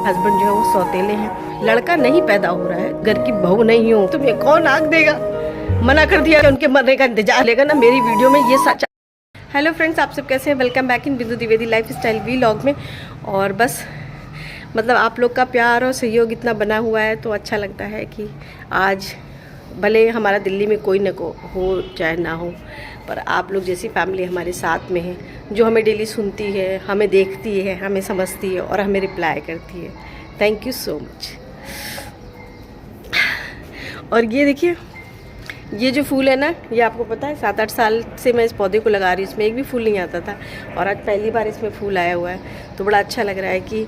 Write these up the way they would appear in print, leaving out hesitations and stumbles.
Husband जो है वो सौतेले हैं, लड़का नहीं पैदा हो रहा है, घर की बहू नहीं हूँ, तुम्हें कौन आग देगा। मना कर दिया कि उनके मरने का इंतजार लेगा ना, मेरी वीडियो में ये सच। हेलो फ्रेंड्स, आप सब कैसे हैं? वेलकम बैक इन बिंदु द्विवेदी लाइफ स्टाइल व्लॉग में। और बस मतलब आप लोग का प्यार और सहयोग इतना बना हुआ है तो अच्छा लगता है कि आज भले हमारा दिल्ली में कोई न को हो चाहे ना हो, पर आप लोग जैसी फैमिली हमारे साथ में है, जो हमें डेली सुनती है, हमें देखती है, हमें समझती है और हमें रिप्लाई करती है। Thank you so much. और ये देखिए, ये जो फूल है ना, ये आपको पता है 7-8 साल से मैं इस पौधे को लगा रही हूँ, इसमें एक भी फूल नहीं आता था और आज पहली बार इसमें फूल आया हुआ है। तो बड़ा अच्छा लग रहा है कि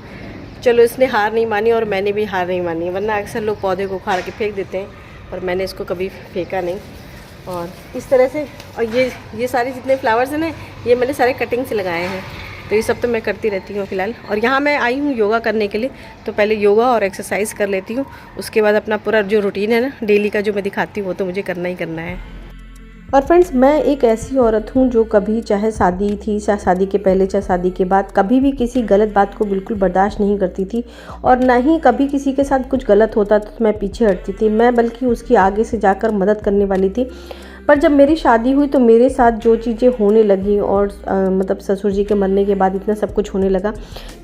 चलो इसने हार नहीं मानी और मैंने भी हार नहीं मानी, वरना अक्सर लोग पौधे को उखाड़ के फेंक देते हैं और मैंने इसको कभी फेंका नहीं। और इस तरह से, और ये सारे जितने फ्लावर्स हैं ना, ये मैंने सारे कटिंग से लगाए हैं, तो ये सब तो मैं करती रहती हूँ फ़िलहाल। और यहाँ मैं आई हूँ योगा करने के लिए, तो पहले योगा और एक्सरसाइज कर लेती हूँ, उसके बाद अपना पूरा जो रूटीन है ना डेली का जो मैं दिखाती हूँ वो तो मुझे करना ही करना है। और फ्रेंड्स, मैं एक ऐसी औरत हूँ जो कभी, चाहे शादी थी, चाहे शादी के पहले, चाहे शादी के बाद, कभी भी किसी गलत बात को बिल्कुल बर्दाश्त नहीं करती थी और ना ही कभी किसी के साथ कुछ गलत होता तो मैं पीछे हटती थी। मैं बल्कि उसकी आगे से जाकर मदद करने वाली थी। पर जब मेरी शादी हुई तो मेरे साथ जो चीज़ें होने लगी और मतलब ससुर जी के मरने के बाद इतना सब कुछ होने लगा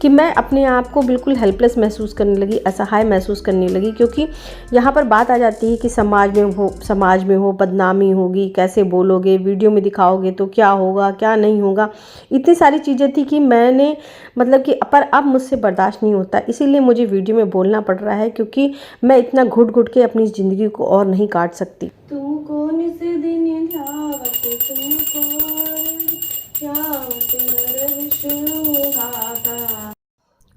कि मैं अपने आप को बिल्कुल हेल्पलेस महसूस करने लगी, असहाय महसूस करने लगी। क्योंकि यहाँ पर बात आ जाती है कि समाज में हो बदनामी होगी, कैसे बोलोगे, वीडियो में दिखाओगे तो क्या होगा, क्या नहीं होगा। इतनी सारी चीज़ें थी कि मैंने मतलब कि पर अब मुझसे बर्दाश्त नहीं होता, इसीलिए मुझे वीडियो में बोलना पड़ रहा है, क्योंकि मैं इतना घुट घुट के अपनी ज़िंदगी को और नहीं काट सकती। तुमको निस दिन ध्यावत, तुमको ध्यावत नर विष्णु गाता।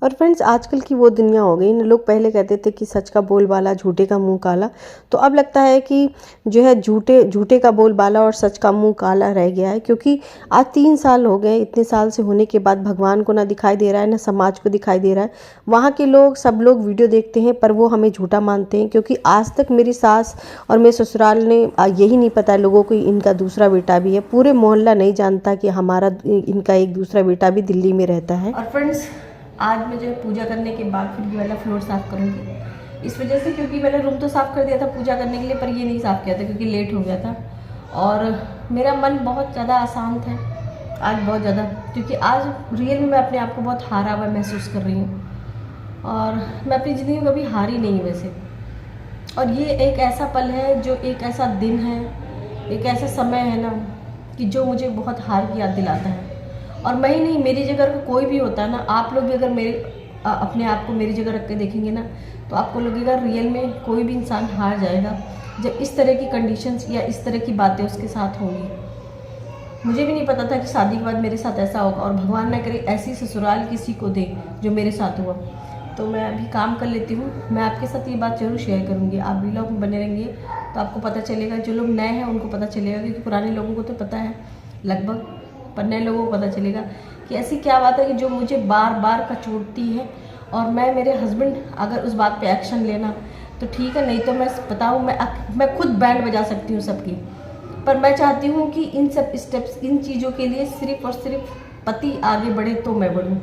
और फ्रेंड्स, आजकल की वो दुनिया हो गई ना, लोग पहले कहते थे कि सच का बोलबाला, झूठे का मुंह काला, तो अब लगता है कि जो है झूठे का बोलबाला और सच का मुंह काला रह गया है। क्योंकि आज 3 साल हो गए, इतने साल से होने के बाद भगवान को ना दिखाई दे रहा है, ना समाज को दिखाई दे रहा है। वहाँ के लोग, सब लोग वीडियो देखते हैं पर वो हमें झूठा मानते हैं। क्योंकि आज तक मेरी सास और मेरे ससुराल ने यही नहीं पता लोगों को इनका दूसरा बेटा भी है। पूरे मोहल्ला नहीं जानता कि इनका एक दूसरा बेटा भी दिल्ली में रहता है। और फ्रेंड्स, आज मैं जो है पूजा करने के बाद फिर ये वाला फ्लोर साफ़ करूँगी, इस वजह से क्योंकि मैंने रूम तो साफ़ कर दिया था पूजा करने के लिए, पर ये नहीं साफ़ किया था क्योंकि लेट हो गया था। और मेरा मन बहुत ज़्यादा अशांत है आज, बहुत ज़्यादा, क्योंकि आज रियल में मैं अपने आप को बहुत हारा हुआ महसूस कर रही हूँ। और मैं अपनी ज़िंदगी में कभी हारी नहीं हूँ वैसे। और ये एक ऐसा पल है, जो एक ऐसा दिन है, एक ऐसा समय है ना कि जो मुझे बहुत हार की याद दिलाता है। और मैं ही नहीं, मेरी जगह का कोई भी होता है ना, आप लोग भी अगर अपने आप को मेरी जगह रख के देखेंगे ना, तो आपको लगेगा रियल में कोई भी इंसान हार जाएगा जब इस तरह की कंडीशंस या इस तरह की बातें उसके साथ होंगी। मुझे भी नहीं पता था कि शादी के बाद मेरे साथ ऐसा होगा, और भगवान ना करे ऐसी ससुराल किसी को दे जो मेरे साथ हुआ। तो मैं अभी काम कर लेती हूँ, मैं आपके साथ ये बात जरूर शेयर करूँगी। आप व्लॉग में बने रहेंगे तो आपको पता चलेगा, जो लोग नए हैं उनको पता चलेगा, क्योंकि पुराने लोगों को तो पता है लगभग, पर नए लोगों को पता चलेगा कि ऐसी क्या बात है कि जो मुझे बार बार कचोटती है। और मेरे हस्बैंड अगर उस बात पे एक्शन लेना तो ठीक है, नहीं तो मैं बताऊँ, मैं खुद बैंड बजा सकती हूँ सबकी। पर मैं चाहती हूँ कि इन सब स्टेप्स, इन चीज़ों के लिए सिर्फ और सिर्फ पति आगे बढ़े तो मैं बढ़ूँ,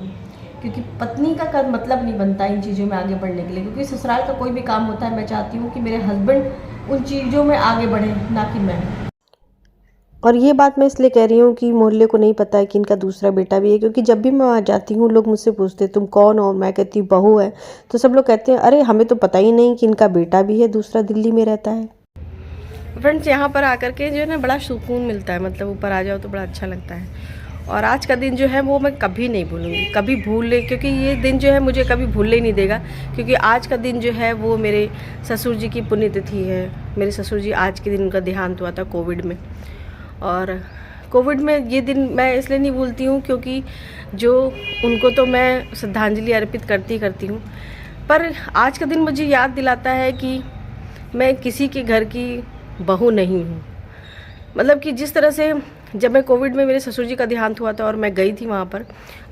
क्योंकि पत्नी का मतलब नहीं बनता इन चीज़ों में आगे बढ़ने के लिए। क्योंकि ससुराल का कोई भी काम होता है, मैं चाहती हूँ कि मेरे हस्बैंड उन चीज़ों में आगे बढ़े, ना कि मैं। और ये बात मैं इसलिए कह रही हूँ कि मोहल्ले को नहीं पता है कि इनका दूसरा बेटा भी है। क्योंकि जब भी मैं वहाँ जाती हूँ लोग मुझसे पूछते तुम कौन हो, मैं कहती हूँ बहू है, तो सब लोग कहते हैं अरे हमें तो पता ही नहीं कि इनका बेटा भी है, दूसरा दिल्ली में रहता है। फ्रेंड्स, यहाँ पर आकर के जो है ना बड़ा सुकून मिलता है, मतलब ऊपर आ जाओ तो बड़ा अच्छा लगता है। और आज का दिन जो है वो मैं कभी नहीं भूलूंगी, कभी क्योंकि ये दिन जो है मुझे कभी भूलने ही नहीं देगा। क्योंकि आज का दिन जो है वो मेरे ससुर जी की पुण्यतिथि है। मेरे ससुर जी आज के दिन उनका देहांत हुआ था कोविड में। और कोविड में ये दिन मैं इसलिए नहीं भूलती हूँ क्योंकि जो उनको तो मैं श्रद्धांजलि अर्पित करती हूँ, पर आज का दिन मुझे याद दिलाता है कि मैं किसी के घर की बहू नहीं हूँ। मतलब कि जिस तरह से जब मैं कोविड में मेरे ससुर जी का देहांत हुआ था और मैं गई थी वहाँ पर,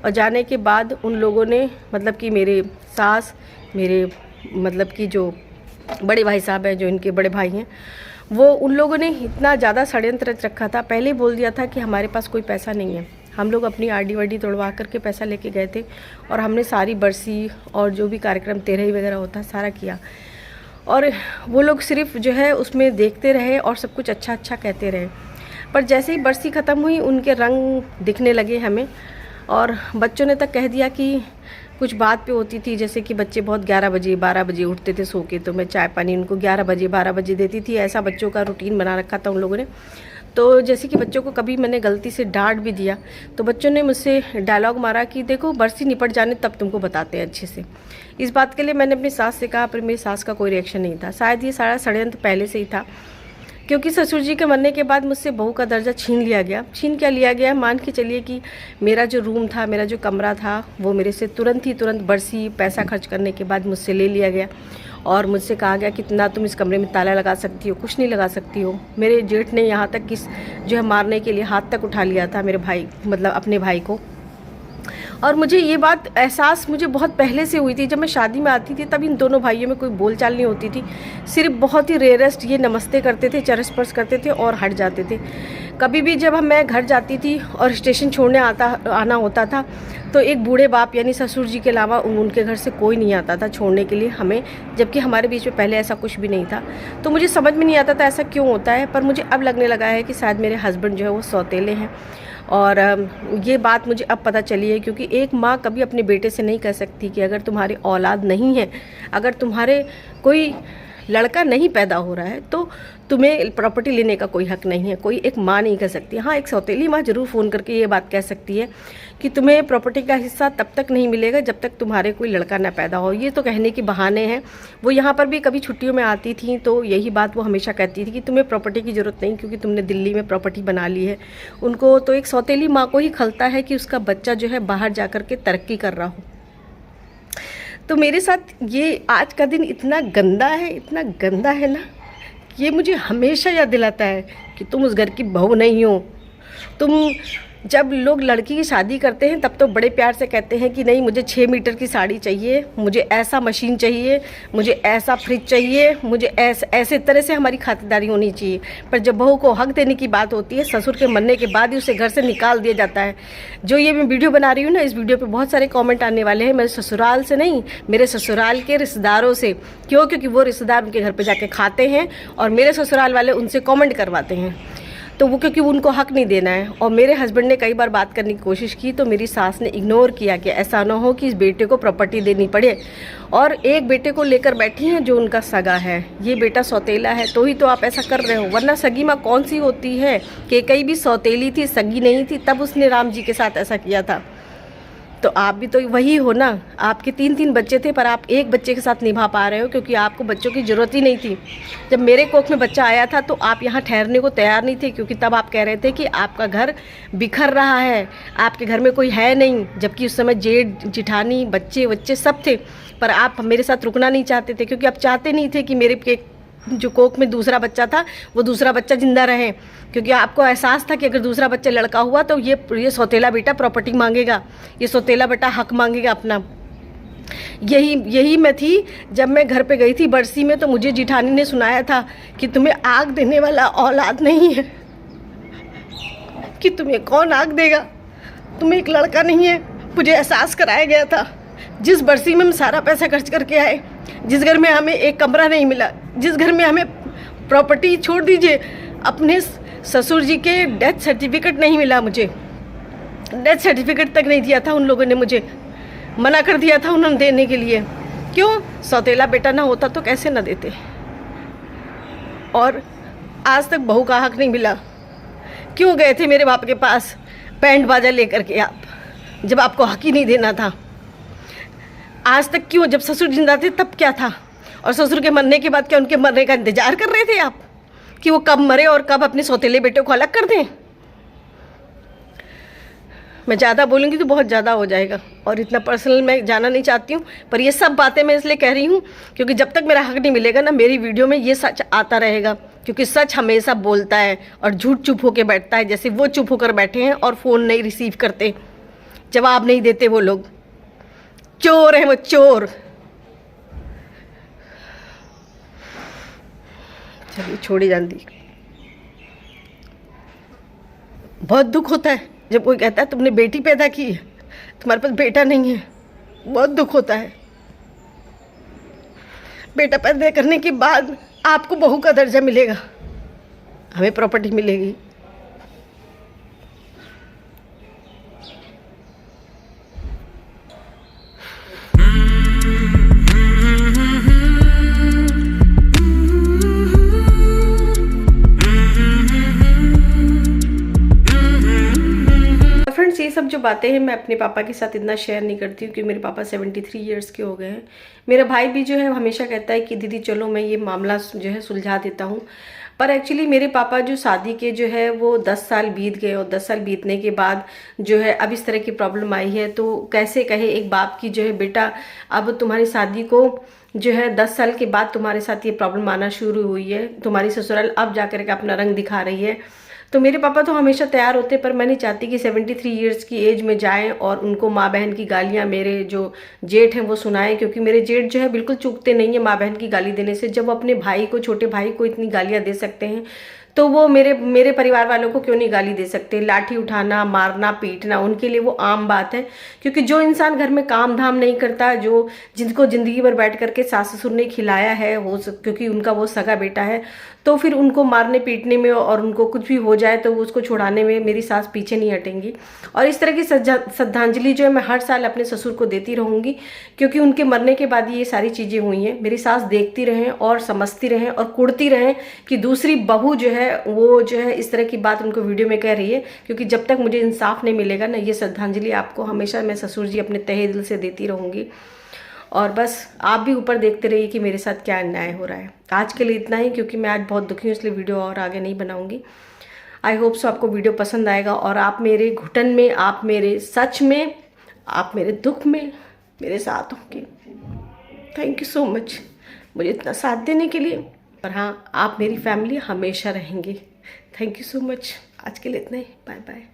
और जाने के बाद उन लोगों ने, मतलब कि मेरे सास, मेरे मतलब कि जो बड़े भाई साहब हैं, जो इनके बड़े भाई हैं, वो उन लोगों ने इतना ज़्यादा षड्यंत्र रच रखा था। पहले ही बोल दिया था कि हमारे पास कोई पैसा नहीं है, हम लोग अपनी आरडी वारडी तोड़वा करके पैसा लेके गए थे और हमने सारी बरसी और जो भी कार्यक्रम तेरही वगैरह होता है सारा किया। और वो लोग सिर्फ जो है उसमें देखते रहे और सब कुछ अच्छा अच्छा कहते रहे। पर जैसे ही बरसी ख़त्म हुई उनके रंग दिखने लगे हमें, और बच्चों ने तक कह दिया कि कुछ बात पे होती थी, जैसे कि बच्चे बहुत 11 बजे 12 बजे उठते थे सो के, तो मैं चाय पानी उनको 11 बजे 12 बजे देती थी। ऐसा बच्चों का रूटीन बना रखा था उन लोगों ने। तो जैसे कि बच्चों को कभी मैंने गलती से डांट भी दिया तो बच्चों ने मुझसे डायलॉग मारा कि देखो बरसी निपट जाने तब तुमको बताते हैं अच्छे से। इस बात के लिए मैंने अपनी सास से कहा, पर मेरी सास का कोई रिएक्शन नहीं था। शायद ये सारा षड्यंत्र पहले से ही था, क्योंकि ससुर जी के मरने के बाद मुझसे बहू का दर्जा छीन लिया गया। छीन क्या लिया गया, मान के चलिए कि मेरा जो रूम था, मेरा जो कमरा था, वो मेरे से तुरंत बरसी पैसा खर्च करने के बाद मुझसे ले लिया गया और मुझसे कहा गया कि ना तुम इस कमरे में ताला लगा सकती हो, कुछ नहीं लगा सकती हो। मेरे जेठ ने यहाँ तक किस जो है मारने के लिए हाथ तक उठा लिया था मेरे भाई, मतलब अपने भाई को। और मुझे ये बात एहसास मुझे बहुत पहले से हुई थी। जब मैं शादी में आती थी तब इन दोनों भाइयों में कोई बोलचाल नहीं होती थी, सिर्फ बहुत ही रेयरेस्ट ये नमस्ते करते थे, चरण स्पर्श करते थे और हट जाते थे। कभी भी जब मैं घर जाती थी और स्टेशन छोड़ने आना होता था तो एक बूढ़े बाप यानी ससुर जी के अलावा उनके घर से कोई नहीं आता था छोड़ने के लिए हमें, जबकि हमारे बीच में पहले ऐसा कुछ भी नहीं था। तो मुझे समझ में नहीं आता था ऐसा क्यों होता है, पर मुझे अब लगने लगा है कि शायद मेरे हस्बैंड जो है वो सौतेले हैं। और ये बात मुझे अब पता चली है, क्योंकि एक माँ कभी अपने बेटे से नहीं कह सकती कि अगर तुम्हारी औलाद नहीं है, अगर तुम्हारे कोई लड़का नहीं पैदा हो रहा है तो तुम्हें प्रॉपर्टी लेने का कोई हक नहीं है। कोई एक माँ नहीं कह सकती। हाँ, एक सौतेली माँ ज़रूर फ़ोन करके ये बात कह सकती है कि तुम्हें प्रॉपर्टी का हिस्सा तब तक नहीं मिलेगा जब तक तुम्हारे कोई लड़का ना पैदा हो। ये तो कहने के बहाने हैं। वो यहाँ पर भी कभी छुट्टियों में आती थी तो यही बात वो हमेशा कहती थी कि तुम्हें प्रॉपर्टी की ज़रूरत नहीं, क्योंकि तुमने दिल्ली में प्रॉपर्टी बना ली है। उनको तो एक सौतेली माँ को ही खलता है कि उसका बच्चा जो है बाहर जा कर के तरक्की कर रहा हो। तो मेरे साथ ये आज का दिन इतना गंदा है ना, ये मुझे हमेशा याद दिलाता है कि तुम उस घर की बहू नहीं हो। तुम जब लोग लड़की की शादी करते हैं तब तो बड़े प्यार से कहते हैं कि नहीं मुझे 6 मीटर की साड़ी चाहिए, मुझे ऐसा मशीन चाहिए, मुझे ऐसा फ्रिज चाहिए, मुझे ऐसे तरह से हमारी खातिरदारी होनी चाहिए। पर जब बहू को हक देने की बात होती है, ससुर के मरने के बाद ही उसे घर से निकाल दिया जाता है। जो ये मैं वीडियो बना रही हूँ ना, इस वीडियो पर बहुत सारे कॉमेंट आने वाले हैं मेरे ससुराल से नहीं, मेरे ससुराल के रिश्तेदारों से। क्यों? क्योंकि वो रिश्तेदार उनके घर पर जाके खाते हैं और मेरे ससुराल वाले उनसे कॉमेंट करवाते हैं। तो वो क्योंकि उनको हक नहीं देना है। और मेरे हस्बैंड ने कई बार बात करने की कोशिश की तो मेरी सास ने इग्नोर किया कि ऐसा ना हो कि इस बेटे को प्रॉपर्टी देनी पड़े। और एक बेटे को लेकर बैठी हैं जो उनका सगा है, ये बेटा सौतेला है तो ही तो आप ऐसा कर रहे हो, वरना सगी माँ कौन सी होती है? कैकेयी भी सौतेली थी, सगी नहीं थी, तब उसने राम जी के साथ ऐसा किया था। तो आप भी तो वही हो ना। आपके 3 बच्चे थे पर आप एक बच्चे के साथ निभा पा रहे हो, क्योंकि आपको बच्चों की ज़रूरत ही नहीं थी। जब मेरे कोख में बच्चा आया था तो आप यहाँ ठहरने को तैयार नहीं थे, क्योंकि तब आप कह रहे थे कि आपका घर बिखर रहा है, आपके घर में कोई है नहीं। जबकि उस समय जेठ जिठानी बच्चे सब थे, पर आप मेरे साथ रुकना नहीं चाहते थे, क्योंकि आप चाहते नहीं थे कि मेरे जो कोख में दूसरा बच्चा था वो दूसरा बच्चा जिंदा रहे। क्योंकि आपको एहसास था कि अगर दूसरा बच्चा लड़का हुआ तो ये सौतेला बेटा प्रॉपर्टी मांगेगा, ये सौतेला बेटा हक मांगेगा अपना। यही मैं थी जब मैं घर पे गई थी बरसी में, तो मुझे जिठानी ने सुनाया था कि तुम्हें आग देने वाला औलाद नहीं है, कि तुम्हें कौन आग देगा, तुम्हें एक लड़का नहीं है। मुझे एहसास कराया गया था जिस बरसी में हम सारा पैसा खर्च करके आए, जिस घर में हमें एक कमरा नहीं मिला, जिस घर में हमें प्रॉपर्टी छोड़ दीजिए, अपने ससुर जी के डेथ सर्टिफिकेट नहीं मिला। मुझे डेथ सर्टिफिकेट तक नहीं दिया था उन लोगों ने, मुझे मना कर दिया था उन्होंने देने के लिए। क्यों? सौतेला बेटा ना होता तो कैसे ना देते। और आज तक बहू का हक नहीं मिला। क्यों गए थे मेरे बाप के पास बैंड बाजा लेकर के आप, जब आपको हक ही नहीं देना था? आज तक क्यों? जब ससुर जिंदा थे तब क्या था, और ससुर के मरने के बाद क्या उनके मरने का इंतजार कर रहे थे आप कि वो कब मरे और कब अपने सौतेले बेटे को अलग कर दें? मैं ज़्यादा बोलूँगी तो बहुत ज़्यादा हो जाएगा, और इतना पर्सनल मैं जाना नहीं चाहती हूँ। पर ये सब बातें मैं इसलिए कह रही हूँ क्योंकि जब तक मेरा हक नहीं मिलेगा ना, मेरी वीडियो में ये सच आता रहेगा। क्योंकि सच हमेशा बोलता है और झूठ चुप होकर बैठता है, जैसे वो चुप होकर बैठे हैं और फ़ोन नहीं रिसीव करते, जवाब नहीं देते। वो लोग चोर हैं, वो चोर। चलिए छोड़ी जान दी। बहुत दुख होता है जब कोई कहता है तुमने बेटी पैदा की है, तुम्हारे पास बेटा नहीं है, बहुत दुख होता है। बेटा पैदा करने के बाद आपको बहू का दर्जा मिलेगा, हमें प्रॉपर्टी मिलेगी। फ्रेंड्स, ये सब जो बातें हैं मैं अपने पापा के साथ इतना शेयर नहीं करती हूँ, क्योंकि मेरे पापा 73 इयर्स के हो गए हैं। मेरा भाई भी जो है हमेशा कहता है कि दीदी चलो मैं ये मामला जो है सुलझा देता हूँ, पर एक्चुअली मेरे पापा जो शादी के जो है वो 10 साल बीत गए, और 10 साल बीतने के बाद जो है अब इस तरह की प्रॉब्लम आई है। तो कैसे कहे एक बाप की जो है बेटा अब तुम्हारी शादी को जो है 10 साल के बाद तुम्हारे साथ ये प्रॉब्लम आना शुरू हुई है, तुम्हारी ससुराल अब जाकर के अपना रंग दिखा रही है। तो मेरे पापा तो हमेशा तैयार होते, पर मैं नहीं चाहती कि 73 इयर्स की एज में जाएं और उनको माँ बहन की गालियां मेरे जो जेठ हैं वो सुनाएं, क्योंकि मेरे जेठ जो है बिल्कुल चूकते नहीं है माँ बहन की गाली देने से। जब वो अपने भाई को, छोटे भाई को इतनी गालियां दे सकते हैं, तो वो मेरे परिवार वालों को क्यों नहीं गाली दे सकते। लाठी उठाना, मारना, पीटना उनके लिए वो आम बात है, क्योंकि जो इंसान घर में काम धाम नहीं करता, जो जिनको जिंदगी भर बैठ करके सास ससुर ने खिलाया है, हो क्योंकि उनका वो सगा बेटा है, तो फिर उनको मारने पीटने में और उनको कुछ भी हो जाए तो उसको छुड़ाने में मेरी सास पीछे नहीं हटेंगी। और इस तरह की श्रद्धांजलि जो है मैं हर साल अपने ससुर को देती रहूंगी, क्योंकि उनके मरने के बाद ये सारी चीजें हुई हैं। मेरी सास देखती रहें और समझती रहें और कुड़ती रहें कि दूसरी बहू जो है वो जो है इस तरह की बात उनको वीडियो में कह रही है, क्योंकि जब तक मुझे इंसाफ नहीं मिलेगा ना, ये श्रद्धांजलि आपको हमेशा मैं ससुर जी अपने तहे दिल से देती रहूंगी। और बस आप भी ऊपर देखते रहिए कि मेरे साथ क्या अन्याय हो रहा है। आज के लिए इतना ही, क्योंकि मैं आज बहुत दुखी हूँ, इसलिए वीडियो और आगे नहीं बनाऊंगी। आई होप सो आपको वीडियो पसंद आएगा और आप मेरे घुटन में, आप मेरे सच में, आप मेरे दुख में मेरे साथ होंगे। थैंक यू सो मच मुझे इतना साथ देने के लिए। और हाँ, आप मेरी फैमिली हमेशा रहेंगे। Thank you so much. आज के लिए इतना ही। Bye bye.